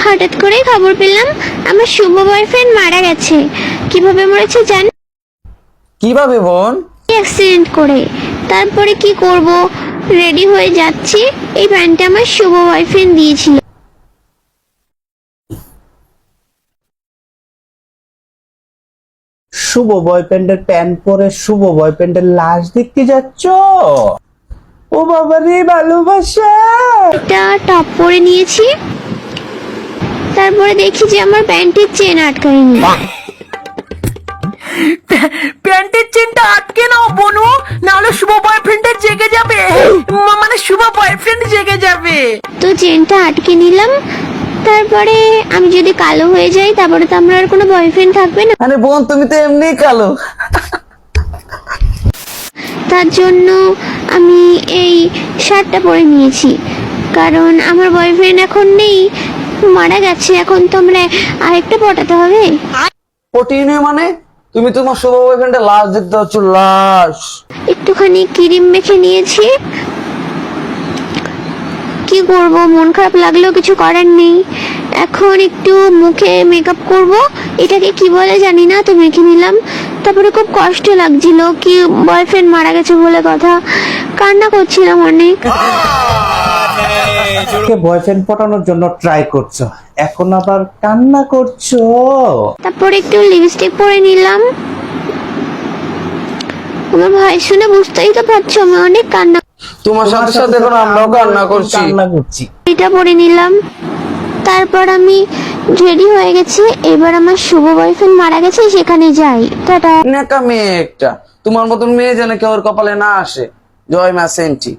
হঠাৎ করে খবর পেলাম আমার শুভ বয়ফ্রেন্ড মারা গেছে। কিভাবে মরেছে জানেন? কিভাবে বোন? অ্যাক্সিডেন্ট করে। তারপরে কি করব, রেডি হয়ে যাচ্ছি, এই প্যান্টটা আমার শুভ বয়ফ্রেন্ড দিয়েছিল। শুভ বয়ফ্রেন্ডের প্যান্ট পরে শুভ বয়ফ্রেন্ডের লাশ দেখতে যাচ্ছ? ও বাবা রে, ভালোবাসা। একটা টপ পরে নিয়েছি, তারপরে দেখি যে আমার প্যান্টের চেন আটকায়নি। প্যান্টের চেনটা আটকে নাও বনু, নাহলে শুভ বয়ফ্রেন্ডের জেগে যাবে, মানে শুভ বয়ফ্রেন্ড জেগে যাবে। তো চেনটা আটকে নিলাম। তারপরে আমি যদি কালো হয়ে যাই তারপরে তো আমার আর কোনো বয়ফ্রেন্ড থাকবে না। আরে বোন, তুমি তো এমনি কালো। তার জন্য আমি এই শার্টটা পরে নিয়েছি, কারণ আমার বয়ফ্রেন্ড এখন নেই, মারা গেছে। এখন তো আমরা আরেকটা পটাতে হবে। পটিনে মানে? তুমি তোমার শুভ বয়ফ্রেন্ডের লাশ দেখতে যাচ্ছ? লাশ? একটুখানি ক্রিম মেখে নিয়েছি। কি করব, মন খারাপ লাগলেও কিছু করার নেই। এখন একটু মুখে মেকআপ করব, এটাকে কি বলে জানি না, তো মেখে নিলাম। তারপরে খুব কষ্ট লাগছিল, কি বয়ফ্রেন্ড মারা গেছে বলে কথা, কান্না করছিলাম অনেক। বয়ফ্রেন্ড পটানোর জন্য ট্রাই করছো, এখন আবার কান্না করছো? তারপরে একটু লিপস্টিক পরে নিলাম। আমার ভাই শুনে বুঝতেই তো পারছো আমি অনেক কান্না। তোমার সাথে সাথে এখন আমরাও কান্না করছি। এটা পরে নিলাম। তারপর আমি রেডি হয়ে গেছি, এবার আমার শুভ বয়ফ্রেন্ড মারা গেছে, সেখানে যাই। টাটা। নেকা মেয়ে একটা, তোমার মতন মেয়ে যেন কেউ ওর কপালে না আসে। জয় মা সেন্টি।